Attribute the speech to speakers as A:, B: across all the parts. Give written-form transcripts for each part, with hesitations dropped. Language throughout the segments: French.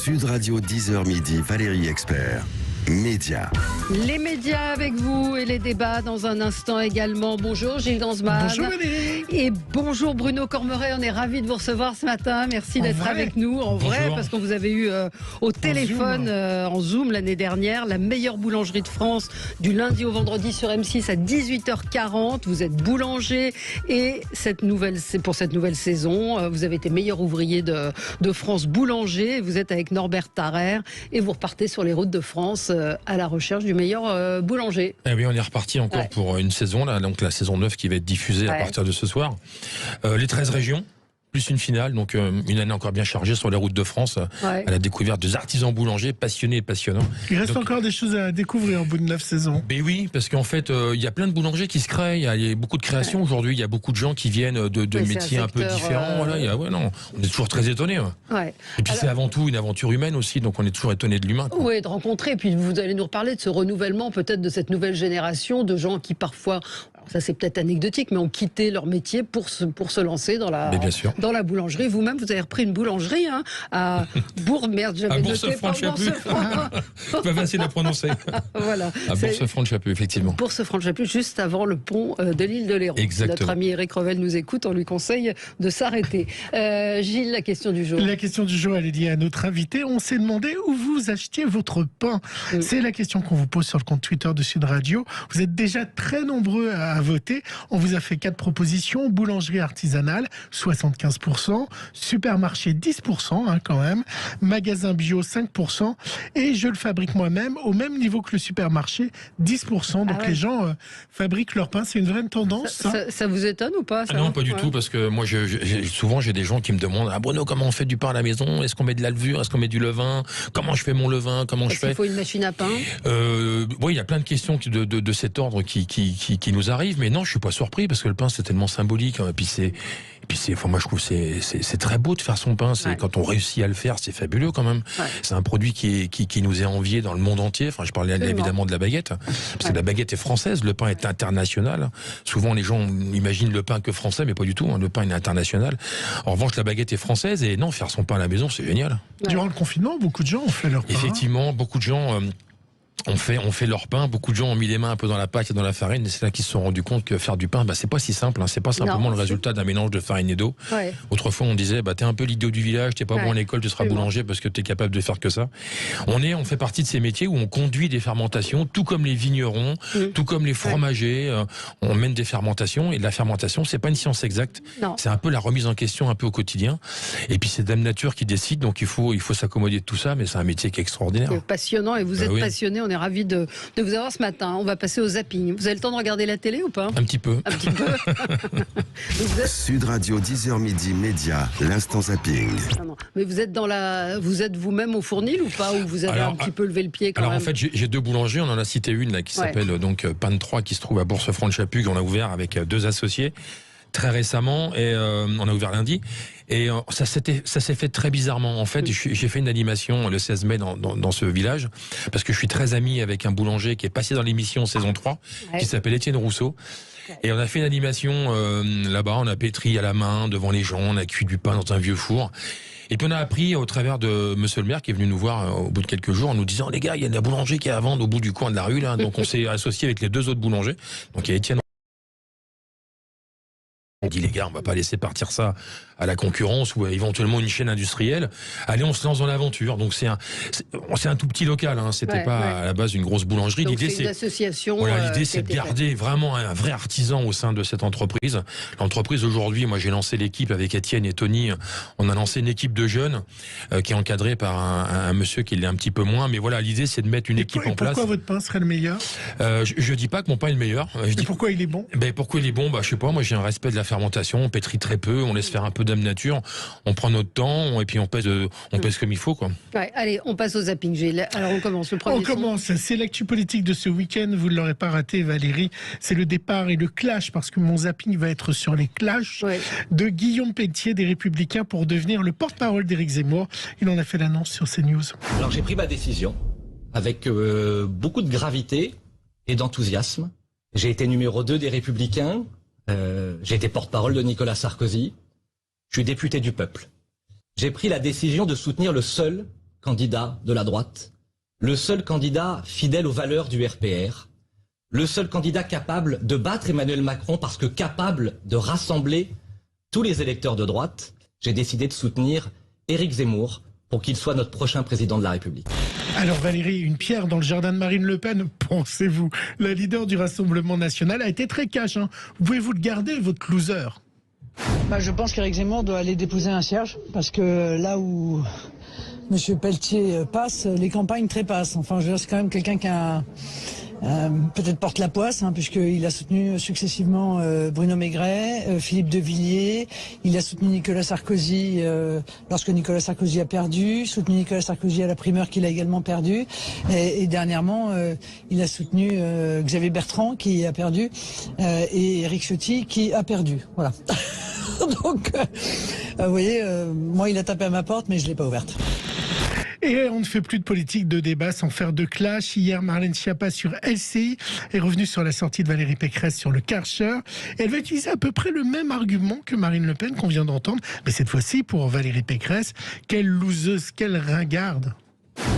A: Sud Radio 10h midi, Valérie Expert. Médias.
B: Les médias avec vous et les débats dans un instant également. Bonjour Gilles Gansman.
C: Bonjour Valérie.
B: Et bonjour Bruno Cormeret. On est ravis de vous recevoir ce matin. Merci d'être avec nous en vrai parce qu'on vous avait eu au téléphone en Zoom l'année dernière. La meilleure boulangerie de France du lundi au vendredi sur M6 à 18h40. Vous êtes boulanger et pour cette nouvelle saison, vous avez été meilleur ouvrier de France boulanger. Vous êtes avec Norbert Tarrer et vous repartez sur les routes de France à la recherche du meilleur boulanger.
D: Eh oui, on est reparti encore pour une saison, là, donc la saison 9 qui va être diffusée à partir de ce soir. Les 13 régions, plus une finale, donc une année encore bien chargée sur les routes de France, à la découverte des artisans boulangers passionnés et passionnants.
C: Il reste encore des choses à découvrir au bout de 9 saisons.
D: Mais oui, parce qu'en fait, il y a plein de boulangers qui se créent, il y a beaucoup de créations aujourd'hui, il y a beaucoup de gens qui viennent de métiers un peu différents. Voilà, on est toujours très étonnés. Et puis c'est avant tout une aventure humaine aussi, donc on est toujours étonnés de l'humain.
B: Oui, de rencontrer, et puis vous allez nous reparler de ce renouvellement peut-être de cette nouvelle génération de gens qui parfois, alors ça c'est peut-être anecdotique, mais ont quitté leur métier pour se lancer dans la boulangerie. Vous-même, vous avez repris une boulangerie à Bourg-Merde, j'avais noté.
D: Pas facile à prononcer.
B: Voilà.
D: À Bourse-Franche-Chaput, effectivement.
B: Bourse-Franche-Chaput, juste avant le pont de l'île de Léron.
D: Exactement.
B: Notre ami Eric Revel nous écoute, on lui conseille de s'arrêter. Gilles, la question du jour.
C: La question du jour, elle est liée à notre invité. On s'est demandé où vous achetiez votre pain. C'est la question qu'on vous pose sur le compte Twitter de Sud Radio. Vous êtes déjà très nombreux à voter. On vous a fait 4 propositions. Boulangerie artisanale, 75%. Supermarché, 10% quand même. Magasin bio, 5%. Et je le fabrique moi-même au même niveau que le supermarché, 10%. Donc les gens fabriquent leur pain. C'est une vraie tendance,
B: ça vous étonne ou pas
D: Non, pas du tout, parce que moi, souvent, j'ai des gens qui me demandent « Ah Bruno, comment on fait du pain à la maison? Est-ce qu'on met de la levure? Est-ce qu'on met du levain? Comment je fais mon levain? Comment je fais ?»
B: Il faut une machine à pain?
D: Oui, il y a plein de questions de cet ordre qui nous arrivent, mais non, je suis pas surpris, parce que le pain, c'est tellement symbolique. Et puis moi, je trouve que c'est très beau de faire son pain. Quand on réussit à le faire, c'est fabuleux quand même. C'est un produit qui nous est envié dans le monde entier. Enfin, je parlais évidemment de la baguette, parce que la baguette est française, le pain est international. Souvent, les gens imaginent le pain que français, mais pas du tout. Le pain est international. En revanche, la baguette est française, et non, faire son pain à la maison, c'est génial.
C: Durant le confinement, beaucoup de gens ont fait leur pain.
D: Effectivement, beaucoup de gens on fait leur pain. Beaucoup de gens ont mis les mains un peu dans la pâte et dans la farine, et c'est là qu'ils se sont rendus compte que faire du pain, c'est pas si simple. C'est pas simplement le résultat d'un mélange de farine et d'eau. Autrefois, on disait, t'es un peu l'idiot du village, t'es pas bon à l'école, tu seras boulanger parce que t'es capable de faire que ça. On fait partie de ces métiers où on conduit des fermentations, tout comme les vignerons, tout comme les fromagers. On mène des fermentations, et de la fermentation, c'est pas une science exacte. C'est un peu la remise en question un peu au quotidien. Et puis c'est Dame Nature qui décide, donc il faut s'accommoder de tout ça, mais c'est un métier qui est extraordinaire.
B: C'est passionnant, et vous êtes passionné. On est ravis de vous avoir ce matin. On va passer au zapping. Vous avez le temps de regarder la télé ou pas?
D: Un petit peu.
A: Sud Radio 10h midi, Média, l'instant zapping.
B: Mais vous êtes vous-même au fournil ou pas? Ou vous avez un petit peu levé le pied quand même?
D: En fait, j'ai 2 boulangeries. On en a cité une là qui s'appelle donc Pain de Troyes, qui se trouve à Bourse-Franche-Chaput, qu'on a ouvert avec 2 associés très récemment, et on a ouvert lundi. Et ça s'est fait très bizarrement. En fait, j'ai fait une animation le 16 mai dans ce village, parce que je suis très ami avec un boulanger qui est passé dans l'émission saison 3, qui s'appelle Étienne Rousseau. Et on a fait une animation là-bas, on a pétri à la main devant les gens, on a cuit du pain dans un vieux four. Et puis on a appris au travers de monsieur le maire qui est venu nous voir au bout de quelques jours en nous disant « Les gars, il y a de la boulangerie qui est à vendre au bout du coin de la rue là ». Donc on s'est associé avec les 2 autres boulangers. Donc il y a Étienne. On dit les gars, on va pas laisser partir ça à la concurrence ou éventuellement une chaîne industrielle. Allez, on se lance dans l'aventure. Donc c'est un tout petit local. C'était pas à la base une grosse boulangerie.
B: L'idée c'est une association.
D: L'idée c'est de garder vraiment un vrai artisan au sein de cette entreprise. L'entreprise aujourd'hui, moi j'ai lancé l'équipe avec Étienne et Tony. On a lancé une équipe de jeunes qui est encadrée par un monsieur qui l'est un petit peu moins. Mais voilà, l'idée c'est de mettre une équipe en place.
C: Pourquoi votre pain serait le meilleur?
D: Je dis pas que mon pain est le meilleur.
C: Pourquoi il est bon?
D: Pourquoi il est bon? Je sais pas. Moi j'ai un respect de la fermentation. On pétrit très peu. On laisse faire un peu Dame Nature. On prend notre temps et puis on pèse comme il faut, quoi.
B: Allez, on passe au zapping. Alors on commence. Le premier.
C: On commence. C'est l'actu politique de ce week-end. Vous ne l'aurez pas raté, Valérie. C'est le départ et le clash, parce que mon zapping va être sur les clashs de Guillaume Pelletier des Républicains pour devenir le porte-parole d'Éric Zemmour. Il en a fait l'annonce sur CNews.
E: Alors j'ai pris ma décision avec beaucoup de gravité et d'enthousiasme. J'ai été numéro 2 des Républicains. J'ai été porte-parole de Nicolas Sarkozy. Je suis député du peuple. J'ai pris la décision de soutenir le seul candidat de la droite, le seul candidat fidèle aux valeurs du RPR, le seul candidat capable de battre Emmanuel Macron parce que capable de rassembler tous les électeurs de droite, j'ai décidé de soutenir Éric Zemmour pour qu'il soit notre prochain président de la République.
C: Alors Valérie, une pierre dans le jardin de Marine Le Pen, pensez-vous? La leader du Rassemblement National a été très cash. Pouvez-vous le garder, votre loser?
F: Je pense qu'Éric Zemmour doit aller déposer un cierge, parce que là où M. Pelletier passe, les campagnes trépassent. Enfin, je veux dire, c'est quand même quelqu'un qui a peut-être porte la poisse, puisqu'il a soutenu successivement Bruno Maigret, Philippe de Villiers, il a soutenu Nicolas Sarkozy lorsque Nicolas Sarkozy a perdu, soutenu Nicolas Sarkozy à la primeur qu'il a également perdu, et dernièrement il a soutenu Xavier Bertrand qui a perdu, et Éric Ciotti qui a perdu. Voilà. Donc, vous voyez, moi il a tapé à ma porte, mais je ne l'ai pas ouverte.
C: Et on ne fait plus de politique de débat sans faire de clash. Hier, Marlène Schiappa sur LCI est revenue sur la sortie de Valérie Pécresse sur le Karcher. Elle va utiliser à peu près le même argument que Marine Le Pen qu'on vient d'entendre, mais cette fois-ci pour Valérie Pécresse. Quelle loseuse, quelle ringarde.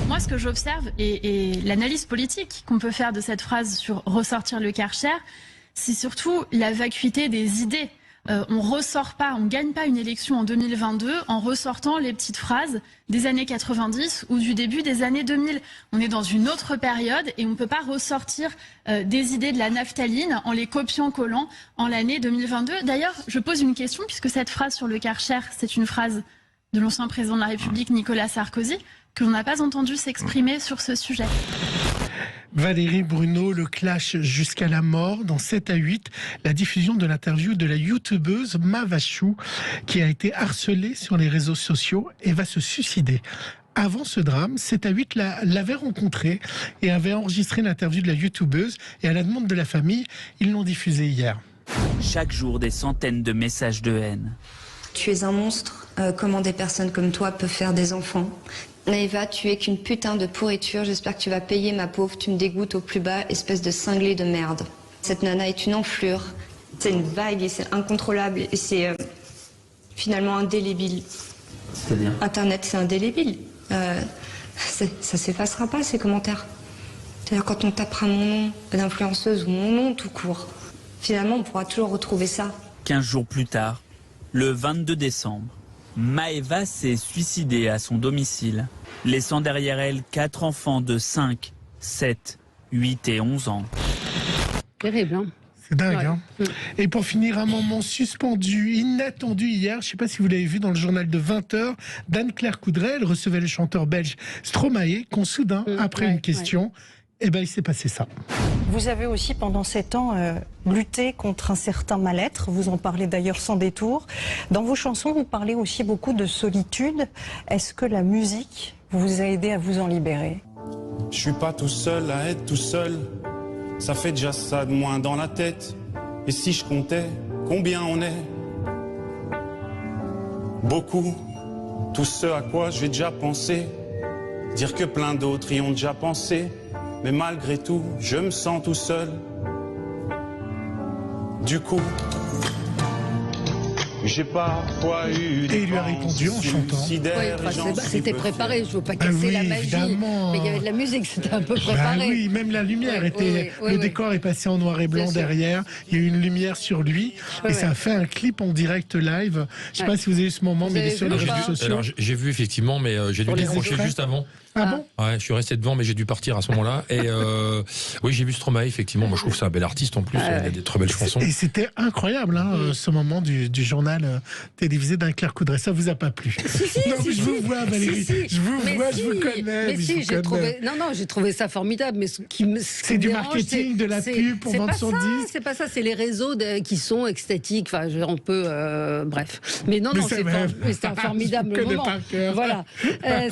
G: Moi, ce que j'observe et l'analyse politique qu'on peut faire de cette phrase sur ressortir le Karcher, c'est surtout la vacuité des idées. On ressort pas, on gagne pas une élection en 2022 en ressortant les petites phrases des années 90 ou du début des années 2000. On est dans une autre période et on ne peut pas ressortir des idées de la naphtaline en les copiant-collant en l'année 2022. D'ailleurs, je pose une question puisque cette phrase sur le Karcher, c'est une phrase de l'ancien président de la République Nicolas Sarkozy que l'on n'a pas entendu s'exprimer sur ce sujet.
C: Valérie, Bruno, le clash jusqu'à la mort. Dans 7 à 8, la diffusion de l'interview de la youtubeuse Mavachou, qui a été harcelée sur les réseaux sociaux et va se suicider. Avant ce drame, 7 à 8 l'avait rencontrée et avait enregistré l'interview de la youtubeuse. Et à la demande de la famille, ils l'ont diffusée hier.
H: Chaque jour, des centaines de messages de haine.
I: Tu es un monstre. Comment des personnes comme toi peuvent faire des enfants? Eva, tu es qu'une putain de pourriture. J'espère que tu vas payer, ma pauvre. Tu me dégoûtes au plus bas, espèce de cinglé de merde. Cette nana est une enflure. C'est une vague et c'est incontrôlable. Et c'est finalement indélébile.
H: C'est-à-dire ?
I: Internet, c'est indélébile. Ça s'effacera pas, ces commentaires. C'est-à-dire quand on tapera mon nom d'influenceuse ou mon nom tout court, finalement, on pourra toujours retrouver ça.
H: 15 jours plus tard, le 22 décembre, Maëva s'est suicidée à son domicile, laissant derrière elle 4 enfants de 5, 7, 8 et 11 ans.
B: Terrible, hein?
C: C'est dingue, Et pour finir, un moment suspendu, inattendu hier, je ne sais pas si vous l'avez vu dans le journal de 20h, d'Anne-Claire Coudray, elle recevait le chanteur belge Stromae, quand soudain, après une question, il s'est passé ça.
J: Vous avez aussi, pendant 7 ans, lutté contre un certain mal-être. Vous en parlez d'ailleurs sans détour. Dans vos chansons, vous parlez aussi beaucoup de solitude. Est-ce que la musique vous a aidé à vous en libérer?
K: Je suis pas tout seul à être tout seul. Ça fait déjà ça de moins dans la tête. Et si je comptais combien on est? Beaucoup. Tout ce à quoi j'ai déjà pensé. Dire que plein d'autres y ont déjà pensé. Mais malgré tout, je me sens tout seul. Du coup, j'ai parfois eu
C: et il lui a répondu en chantant.
B: C'était préparé, je ne veux pas casser la magie.
C: Évidemment.
B: Mais il y avait de la musique, c'était un peu préparé.
C: Oui, même la lumière était. Le décor est passé en noir et blanc derrière. Il y a eu une lumière sur lui. Et ça a fait un clip en direct live. Je ne sais pas si vous avez eu ce moment, mais il est sur les réseaux sociaux.
D: Alors j'ai vu effectivement, mais j'ai dû décrocher juste avant.
C: Ah bon?
D: Ouais, je suis resté devant, mais j'ai dû partir à ce moment-là. Et oui, j'ai vu Stromae, effectivement. Moi, je trouve que c'est un bel artiste en plus. Il a des très belles chansons.
C: Et c'était incroyable, ce moment du journal télévisé d'Anne-Claire Coudray. Ça vous a pas plu? Non, mais je vous vois, Valérie. Je vous vois, je vous connais.
B: Mais si, j'ai trouvé ça formidable. Mais
C: c'est du marketing, de la pub pour vendre son disque.
B: C'est pas ça, c'est les réseaux qui sont extatiques. Enfin, on peut. Bref. Mais non, c'était un formidable moment. Voilà.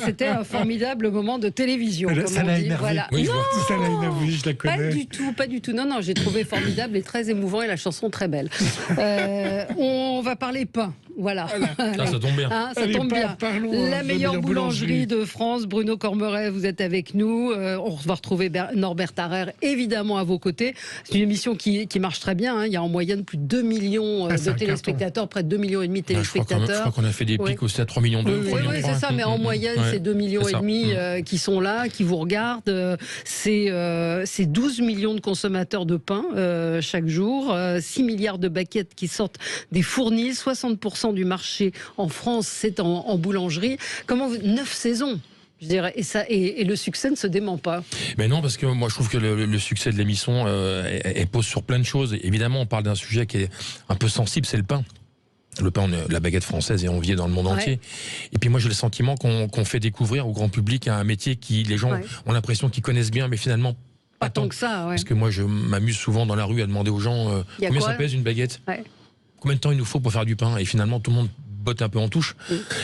B: C'était un formidable moment de télévision.
C: Ça l'a énervé. Voilà.
D: Oui,
C: ça l'a énervé, je la connais.
B: Pas du tout. Non, j'ai trouvé formidable et très émouvant et la chanson très belle. On va parler pain. Voilà.
D: Ça tombe bien.
B: Hein, ça tombe bien. La meilleure boulangerie de France, Bruno Cormeret, vous êtes avec nous. On va retrouver Norbert Tarrer, évidemment, à vos côtés. C'est une émission qui marche très bien. Hein. Il y a en moyenne plus de 2 millions de téléspectateurs, près de 2,5 millions de téléspectateurs.
D: Je crois qu'on a fait des pics aussi à 3 millions d'euros.
B: Oui, c'est ça, mais en moyenne, c'est 2,5 millions qui sont là, qui vous regardent. C'est 12 millions de consommateurs de pain chaque jour, 6 milliards de baguettes qui sortent des fournis, 60% du marché en France, c'est en boulangerie. 9 saisons, je dirais, et le succès ne se dément pas.
D: Mais non, parce que moi je trouve que le succès de l'émission elle pose sur plein de choses. Évidemment, on parle d'un sujet qui est un peu sensible, c'est le pain. Le pain, la baguette française est enviée dans le monde entier. Et puis moi j'ai le sentiment qu'on fait découvrir au grand public un métier qui les gens ont l'impression qu'ils connaissent bien, mais finalement pas tant que ça. Parce que moi je m'amuse souvent dans la rue à demander aux gens combien ça pèse une baguette, combien de temps il nous faut pour faire du pain, et finalement tout le monde botte un peu en touche.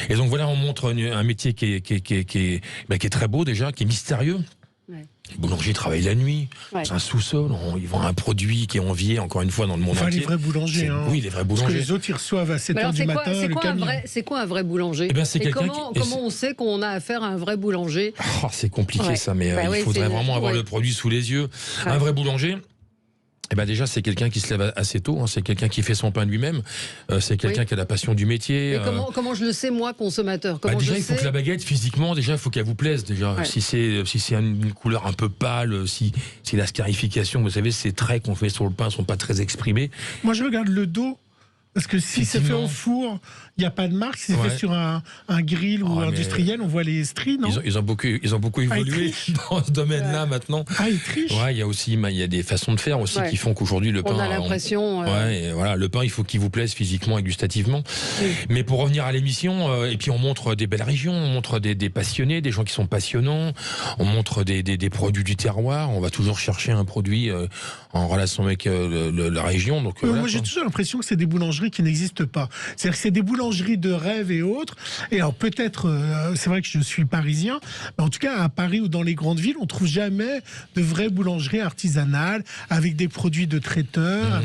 D: Et donc voilà, on montre un métier qui est très beau déjà, qui est mystérieux. Les boulangers travaillent la nuit, c'est un sous-sol, ils vendent un produit qui est envié encore une fois dans le monde entier.
C: Les vrais boulangers.
D: Oui, les vrais boulangers.
C: Parce que les autres, ils reçoivent à 7h du matin le camion.
B: C'est quoi un vrai boulanger? Comment on sait qu'on a affaire à un vrai boulanger?
D: C'est compliqué ça, mais il faudrait vraiment avoir le produit sous les yeux. Un vrai boulanger, déjà c'est quelqu'un qui se lève assez tôt, hein, c'est quelqu'un qui fait son pain lui-même, c'est quelqu'un qui a la passion du métier.
B: Et comment je le sais moi, consommateur?
D: Déjà il faut que la baguette physiquement, il faut qu'elle vous plaise déjà. Si c'est une couleur un peu pâle, si la scarification, vous savez, ces traits qu'on fait sur le pain sont pas très exprimés.
C: Moi je regarde le dos. Parce que si c'est fait au four, il n'y a pas de marque. Si c'est fait sur un grill ou industriel, on voit les stries, non?
D: Ils ont beaucoup évolué dans ce domaine-là maintenant.
C: Ils trichent.
D: Il y a aussi des façons de faire aussi qui font qu'aujourd'hui le pain.
B: On a l'impression.
D: Le pain, il faut qu'il vous plaise physiquement et gustativement. Mais pour revenir à l'émission, et puis on montre des belles régions, on montre des passionnés, des gens qui sont passionnants, on montre des produits du terroir. On va toujours chercher un produit en relation avec la région. Donc,
C: moi, j'ai toujours l'impression que c'est des boulangeries qui n'existent pas. C'est-à-dire que c'est des boulangeries de rêve et autres. Et alors peut-être, c'est vrai que je suis parisien, mais en tout cas à Paris ou dans les grandes villes, on trouve jamais de vraies boulangeries artisanales avec des produits de traiteurs.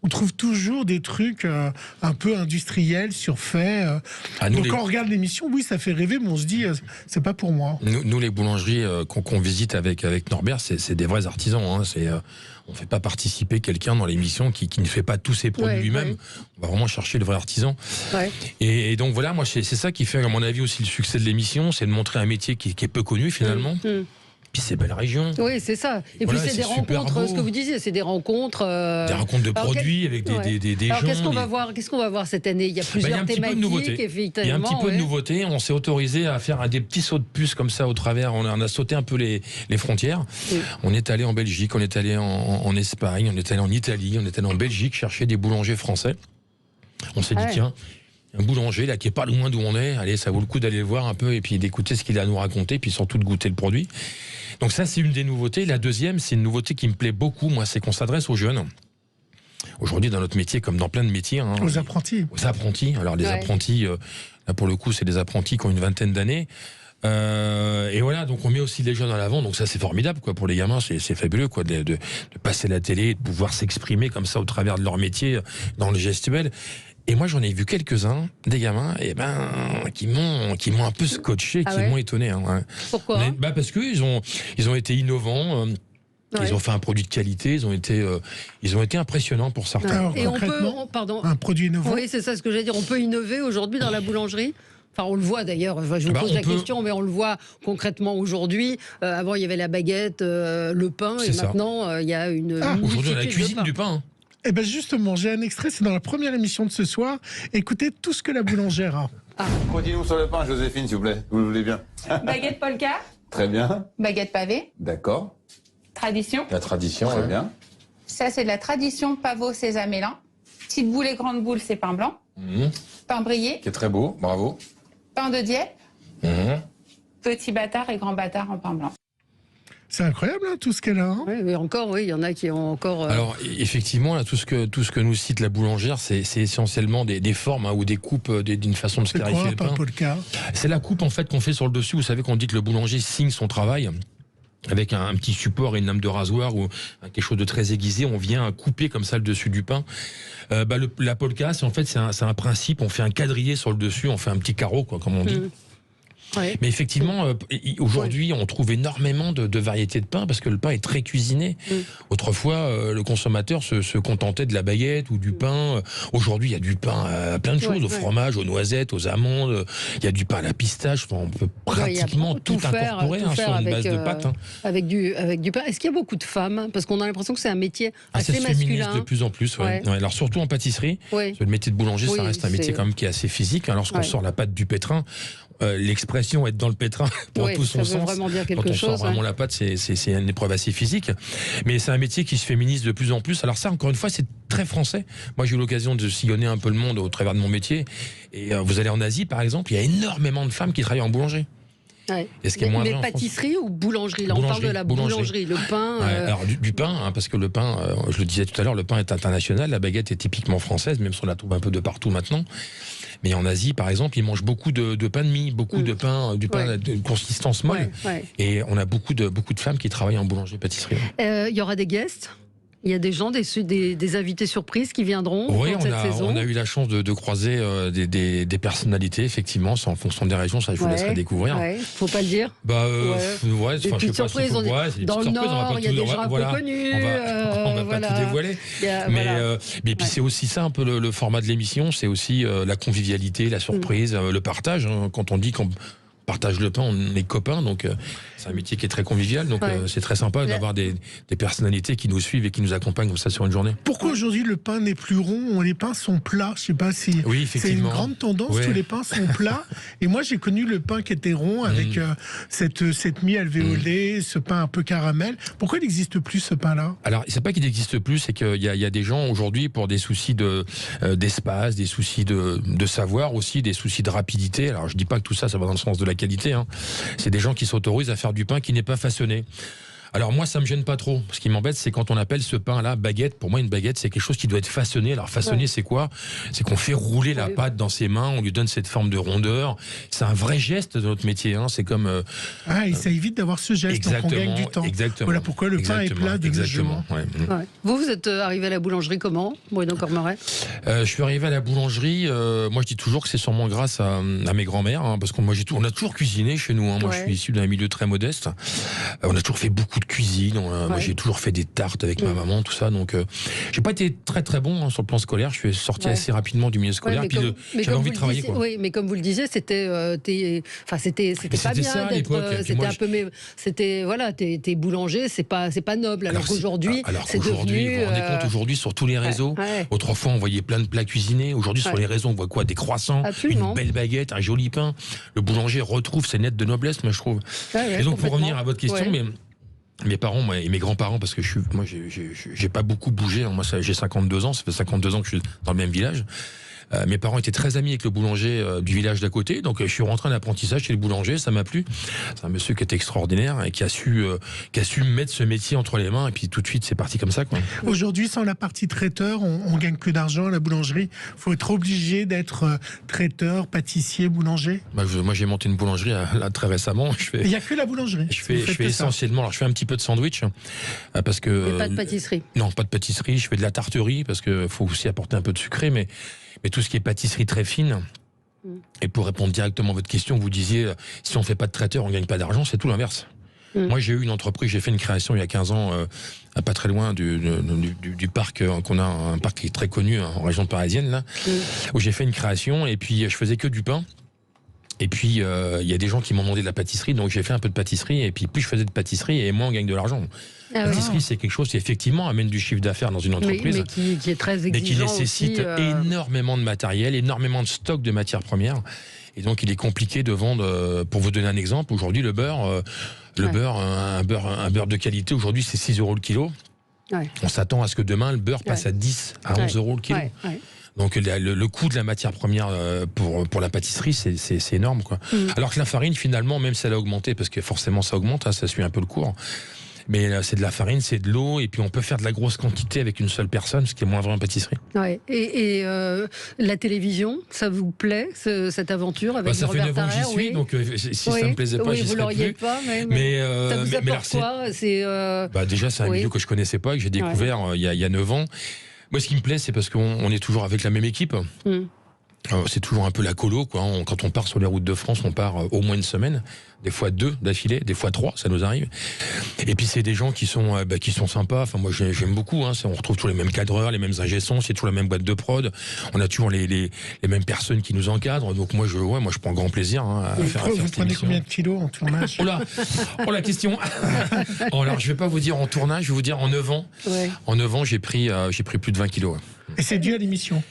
C: On trouve toujours des trucs un peu industriels, surfaits. Donc quand on regarde l'émission, oui, ça fait rêver, mais on se dit, c'est pas pour moi.
D: Nous les boulangeries qu'on visite avec Norbert, c'est des vrais artisans. Hein. On ne fait pas participer quelqu'un dans l'émission qui ne fait pas tous ses produits lui-même. On va vraiment chercher le vrai artisan. Et donc voilà, moi c'est ça qui fait à mon avis aussi le succès de l'émission, c'est de montrer un métier qui est peu connu finalement. Puis ces belles régions.
B: Oui, c'est ça. Et puis c'est des rencontres, ce que vous disiez, c'est des rencontres.
D: Des rencontres de produits avec des gens.
B: Qu'est-ce qu'on va voir cette année? Il y a plusieurs thématiques.
D: Il y a un petit peu de nouveauté. On s'est autorisé à faire des petits sauts de puce comme ça au travers. On a sauté un peu les frontières. On est allé en Belgique, on est allé en Espagne, on est allé en Italie, on est allé en Belgique chercher des boulangers français. On s'est dit tiens, un boulanger là qui est pas loin d'où on est, allez, ça vaut le coup d'aller le voir un peu et puis d'écouter ce qu'il a à nous raconter, puis surtout de goûter le produit. Donc ça c'est une des nouveautés. La deuxième, c'est une nouveauté qui me plaît beaucoup, moi, c'est qu'on s'adresse aux jeunes. Aujourd'hui dans notre métier comme dans plein de métiers,
C: aux apprentis.
D: Alors les apprentis, là pour le coup c'est des apprentis qui ont une vingtaine d'années. Et voilà, donc on met aussi les jeunes à l'avant, donc ça c'est formidable quoi, pour les gamins, c'est fabuleux quoi, de passer la télé, de pouvoir s'exprimer comme ça au travers de leur métier, dans le gestuel. Et moi j'en ai vu quelques-uns, des gamins, qui m'ont un peu scotché, qui m'ont étonné.
B: Pourquoi?
D: Parce qu'ils ont été innovants. Ils ont fait un produit de qualité, ils ont été impressionnants pour certains.
C: Alors, un produit innovant.
B: Oui, c'est ça ce que j'allais dire. On peut innover aujourd'hui dans la boulangerie. Enfin, on le voit d'ailleurs, je vous pose la question, mais on le voit concrètement aujourd'hui. Avant, il y avait la baguette, le pain, et maintenant, il y a une.
D: Aujourd'hui, on a la cuisine du pain.
C: Eh bien justement, j'ai un extrait, c'est dans la première émission de ce soir. Écoutez tout ce que la boulangère a.
L: Continuons sur le pain, Joséphine, s'il vous plaît. Vous le voulez bien.
M: Baguette polka.
L: Très bien.
M: Baguette pavée.
L: D'accord.
M: Tradition.
L: La tradition, très bien.
M: Ça, c'est de la tradition pavot sésame et lin. Petite boule et grande boule, c'est pain blanc. Pain brillé.
L: Qui est très beau, bravo.
M: Pain de Dieppe. Petit bâtard et grand bâtard en pain blanc.
C: C'est incroyable tout ce qu'elle a.
B: Oui, il y en a qui ont encore.
D: Alors effectivement, là, tout ce que nous cite la boulangère, c'est essentiellement des formes ou des coupes d'une façon de scarifier le pain.
C: Polka.
D: C'est la coupe en fait qu'on fait sur le dessus. Vous savez qu'on dit que le boulanger signe son travail. avec un petit support et une lame de rasoir ou quelque chose de très aiguisé, on vient couper comme ça le dessus du pain. La polka, en fait, c'est un principe, on fait un quadrillé sur le dessus, on fait un petit carreau, quoi, comme on dit.
B: Ouais.
D: Mais effectivement, aujourd'hui, on trouve énormément de variétés de pain parce que le pain est très cuisiné. Autrefois, le consommateur se contentait de la baguette ou du pain. Aujourd'hui, il y a du pain à plein de choses, au fromage, aux noisettes, aux amandes. Il y a du pain à la pistache. Enfin, on peut pratiquement tout incorporer sur une base de pâte.
B: Avec du pain. Est-ce qu'il y a beaucoup de femmes? Parce qu'on a l'impression que c'est un métier assez masculin.
D: Ça se féminise de plus en plus. Ouais. Alors surtout en pâtisserie. Le métier de boulanger, ça reste un métier quand même qui est assez physique. Lorsqu'on sort la pâte du pétrin, l'expression être dans le pétrin pour tout son sens.
B: Vraiment dire quelque
D: Quand on
B: chose,
D: sort vraiment la pâte, c'est une épreuve assez physique. Mais c'est un métier qui se féminise de plus en plus. Alors ça, encore une fois, c'est très français. Moi, j'ai eu l'occasion de sillonner un peu le monde au travers de mon métier. Et vous allez en Asie, par exemple, il y a énormément de femmes qui travaillent en boulangerie. Et ce qui est moins
B: mais pâtisserie ou boulangerie? Là, on parle de la boulangerie, le pain.
D: Alors du pain, parce que le pain, je le disais tout à l'heure, le pain est international. La baguette est typiquement française, même si on la trouve un peu de partout maintenant. Mais en Asie, par exemple, ils mangent beaucoup de pain de mie, beaucoup de pain, du pain de consistance molle. Et on a beaucoup de femmes qui travaillent en boulangerie-pâtisserie.
B: Il y aura des guests? Il y a des gens, des invités surprises qui viendront cette saison.
D: On a eu la chance de croiser des personnalités, effectivement, c'est en fonction des régions, ça je vous laisserai découvrir.
B: Faut pas le dire.
D: Des petites
B: surprises. Dans le Nord, il y a des gens un peu connus.
D: On va pas tout dévoiler. Mais puis c'est aussi ça un peu le format de l'émission, c'est aussi la convivialité, la surprise, le partage. Quand on dit qu'on partage le pain, on est copains, donc c'est un métier qui est très convivial, donc c'est très sympa d'avoir des personnalités qui nous suivent et qui nous accompagnent comme ça sur une journée.
C: Pourquoi aujourd'hui le pain n'est plus rond, les pains sont plats? Je sais pas si c'est une grande tendance, tous les pains sont plats. Et moi j'ai connu le pain qui était rond avec cette mie alvéolée, ce pain un peu caramel. Pourquoi il n'existe plus ce pain-là? Alors c'est pas qu'il n'existe plus, c'est qu'il y a des gens aujourd'hui pour des soucis d'espace, des soucis de savoir aussi, des soucis de rapidité. Alors je dis pas que tout ça va dans le sens de la qualité, c'est des gens qui s'autorisent à faire du pain qui n'est pas façonné. Alors moi ça me gêne pas trop. Ce qui m'embête c'est quand on appelle ce pain là baguette. Pour moi une baguette c'est quelque chose qui doit être façonné. Alors façonné c'est quoi? C'est qu'on fait rouler la pâte dans ses mains, on lui donne cette forme de rondeur. C'est un vrai geste de notre métier. C'est comme et ça évite d'avoir ce geste, donc on gagne du temps.
D: Exactement.
C: Voilà pourquoi le pain est plat de jugement.
B: Vous êtes arrivé à la boulangerie comment, Bruno Cormeret?
D: Je suis arrivé à la boulangerie. Moi je dis toujours que c'est sûrement grâce à mes grands-mères, parce qu'on on a toujours cuisiné chez nous. Moi je suis issu d'un milieu très modeste. On a toujours fait beaucoup de cuisine. Moi, j'ai toujours fait des tartes avec ma maman, tout ça. Donc, j'ai pas été très très bon sur le plan scolaire. Je suis sorti assez rapidement du milieu scolaire. Puis j'avais envie de travailler.
B: Oui, mais comme vous le disiez, c'était pas bien d'être. C'était un peu, c'était voilà, t'es boulanger, c'est pas noble. Alors qu'aujourd'hui, c'est devenu.
D: Vous vous rendez compte aujourd'hui sur tous les réseaux. Autrefois, on voyait plein de plats cuisinés. Aujourd'hui, sur les réseaux, on voit quoi? Des croissants, une belle baguette, un joli pain. Le boulanger retrouve ses lettres de noblesse, moi je trouve. Et donc, pour revenir à votre question, mes parents et mes grands-parents, parce que moi j'ai pas beaucoup bougé, moi j'ai 52 ans, ça fait 52 ans que je suis dans le même village. Mes parents étaient très amis avec le boulanger du village d'à côté, donc je suis rentré en apprentissage chez le boulanger, ça m'a plu. C'est un monsieur qui était extraordinaire et qui a su mettre ce métier entre les mains, et puis tout de suite c'est parti comme ça, quoi.
C: Aujourd'hui, sans la partie traiteur, on gagne plus d'argent à la boulangerie. Faut être obligé d'être traiteur, pâtissier, boulanger.
D: Moi j'ai monté une boulangerie là très récemment.
C: Il n'y a que la boulangerie.
D: Je fais essentiellement, alors je fais un petit peu de sandwich parce que.
B: Mais pas de pâtisserie.
D: Non, pas de pâtisserie. Je fais de la tarterie parce que faut aussi apporter un peu de sucré, mais tout ce qui est pâtisserie très fine. Et pour répondre directement à votre question, vous disiez si on fait pas de traiteur, on gagne pas d'argent. C'est tout l'inverse. Moi, j'ai eu une entreprise, j'ai fait une création il y a 15 ans, pas très loin du parc qu'on a, un parc qui est très connu en région parisienne là, où j'ai fait une création et puis je faisais que du pain. Et puis il y a des gens qui m'ont demandé de la pâtisserie, donc j'ai fait un peu de pâtisserie. Et puis plus je faisais de pâtisserie, et moins on gagne de l'argent. La pâtisserie, c'est quelque chose qui effectivement amène du chiffre d'affaires dans une entreprise,
B: mais qui est très exigeant,
D: mais qui nécessite énormément de matériel, énormément de stock de matières premières. Et donc il est compliqué de vendre. Pour vous donner un exemple, aujourd'hui le beurre, un beurre de qualité aujourd'hui c'est 6 € le kilo. On s'attend à ce que demain le beurre passe à 10 à 11 € le kilo. Donc le coût de la matière première pour la pâtisserie, c'est énorme, quoi. Alors que la farine, finalement, même si elle a augmenté, parce que forcément ça augmente, ça suit un peu le cours, Mais c'est de la farine, c'est de l'eau, et puis on peut faire de la grosse quantité avec une seule personne, ce qui est moins vrai en pâtisserie.
B: Ouais. Et la télévision, ça vous plaît, cette aventure avec
D: ça fait
B: Norbert
D: 9 ans que j'y
B: Tarrer,
D: suis, donc si ça me plaisait pas, j'y
B: vous
D: serais
B: l'auriez
D: plus.
B: pas,
D: Mais
B: ça vous apporte quoi?
D: Déjà, c'est un milieu que je connaissais pas, que j'ai découvert il y a 9 ans. Moi, ce qui me plaît, c'est parce qu'on est toujours avec la même équipe. C'est toujours un peu la colo, quoi. Quand on part sur les routes de France, on part au moins une semaine, des fois 2 d'affilée, des fois 3, ça nous arrive. Et puis c'est des gens qui sont sympas. Enfin, moi j'aime beaucoup. On retrouve toujours les mêmes cadreurs, les mêmes ingé-sons, c'est toujours la même boîte de prod. On a toujours les mêmes personnes qui nous encadrent. Donc moi je prends grand plaisir à faire
C: Vous prenez combien de kilos en tournage?
D: Oh la question. Alors je vais pas vous dire en tournage, je vais vous dire en 9 ans. Ouais. En 9 ans, j'ai pris plus de 20 kilos. Ouais.
C: Et c'est dû à l'émission?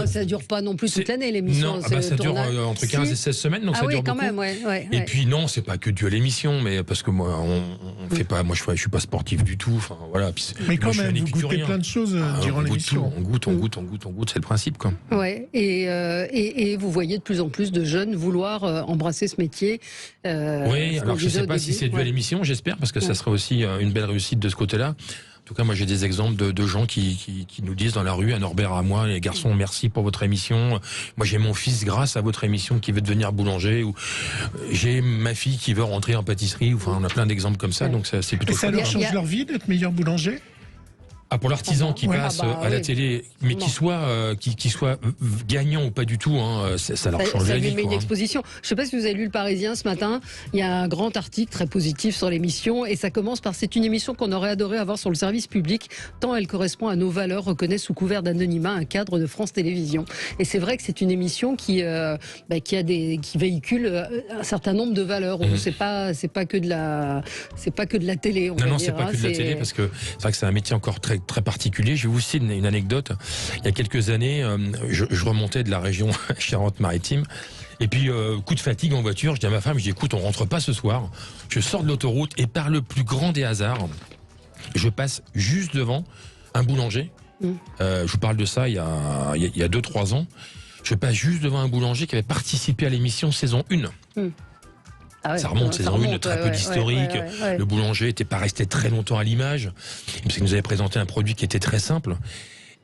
B: Ça dure pas non plus toute l'année l'émission.
D: Non, ça dure entre 15 et 16 semaines, donc ça dure
B: quand
D: beaucoup.
B: Même, ouais.
D: Et puis non, c'est pas que dû à l'émission, mais parce que moi, on fait pas. Moi, je suis pas sportif du tout. Enfin voilà. Puis,
C: mais quand même, vous goûtez plein de choses durant l'émission.
D: On goûte, c'est le principe, quoi.
B: Ouais. Et vous voyez de plus en plus de jeunes vouloir embrasser ce métier.
D: Oui. Alors je sais pas si c'est dû à l'émission. J'espère, parce que ça serait aussi une belle réussite de ce côté-là. En tout cas, moi, j'ai des exemples de gens qui nous disent dans la rue, à Norbert, à moi, les garçons, merci pour votre émission. Moi, j'ai mon fils, grâce à votre émission, qui veut devenir boulanger. Ou j'ai ma fille qui veut rentrer en pâtisserie. Enfin, on a plein d'exemples comme ça, donc c'est plutôt.
C: Et ça leur change leur vie d'être meilleur boulanger?
D: Pour l'artisan qui passe à la télé, mais qui soit gagnant ou pas du tout, ça leur change la vie.
B: Ça lui met une exposition. Je ne sais pas si vous avez lu Le Parisien ce matin. Il y a un grand article très positif sur l'émission, et ça commence par: c'est une émission qu'on aurait adoré avoir sur le service public, tant elle correspond à nos valeurs, reconnaît sous couvert d'anonymat un cadre de France Télévisions. Et c'est vrai que c'est une émission qui véhicule un certain nombre de valeurs. C'est pas que de la télé.
D: Non, c'est pas que de la télé, parce que c'est vrai que c'est un métier encore très particulier. Je vais vous citer une anecdote. Il y a quelques années, je remontais de la région Charente-Maritime, et puis coup de fatigue en voiture, je dis à ma femme, écoute, on rentre pas ce soir. Je sors de l'autoroute et par le plus grand des hasards, je passe juste devant un boulanger. Je vous parle de ça il y a 2-3 ans. Je passe juste devant un boulanger qui avait participé à l'émission saison 1. Ça remonte, saison 1, très peu d'historique. Le boulanger n'était pas resté très longtemps à l'image, parce qu'il nous avait présenté un produit qui était très simple.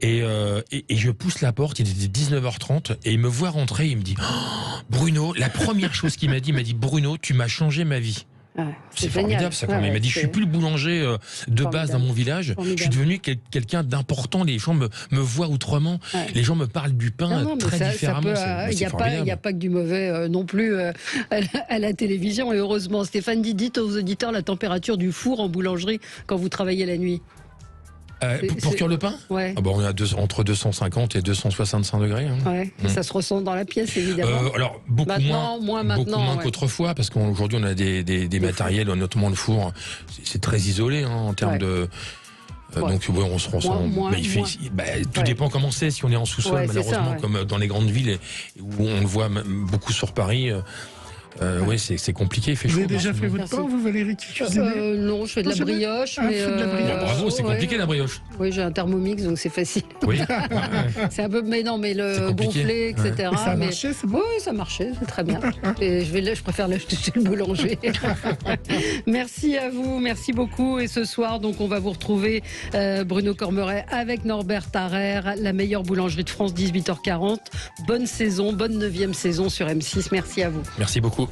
D: Et je pousse la porte, il était 19h30, et il me voit rentrer, il me dit: oh, Bruno, la première chose qu'il m'a dit, Bruno, tu m'as changé ma vie. C'est formidable ça, quand même. Il m'a dit: je suis plus le boulanger de base dans mon village, je suis devenu quelqu'un d'important, les gens me voient autrement, les gens me parlent du pain très différemment.
B: Il n'y a pas que du mauvais non plus à la télévision, et heureusement. Stéphane, dites aux auditeurs la température du four en boulangerie quand vous travaillez la nuit.
D: Pour cuire le pain, on est entre 250 et 265 degrés.
B: Ça se ressent dans la pièce, évidemment.
D: Alors beaucoup moins qu'autrefois, parce qu'aujourd'hui on a des matériels, notamment le four, c'est très isolé en termes de. Donc on se ressent. Tout dépend comment c'est. Si on est en sous-sol, malheureusement, comme dans les grandes villes, où on le voit beaucoup sur Paris. C'est compliqué, il fait chaud.
C: Vous avez déjà fait votre pain, vous, Valérie, qui cuisinez?
B: Non, je fais de la brioche.
D: Bravo, c'est compliqué la brioche.
B: Oui, j'ai un Thermomix, donc c'est facile.
D: Oui.
B: C'est un peu, mais le gonflé, etc.
C: Et ça a marché, c'est bon?
B: Oui, ça marchait, c'est très bien. Et je préfère l'acheter chez le boulanger. Merci à vous, merci beaucoup. Et ce soir, donc, on va vous retrouver, Bruno Cormeret, avec Norbert Tarrer, la meilleure boulangerie de France, 18h40. Bonne saison, bonne 9e saison sur M6. Merci à vous.
D: Merci beaucoup.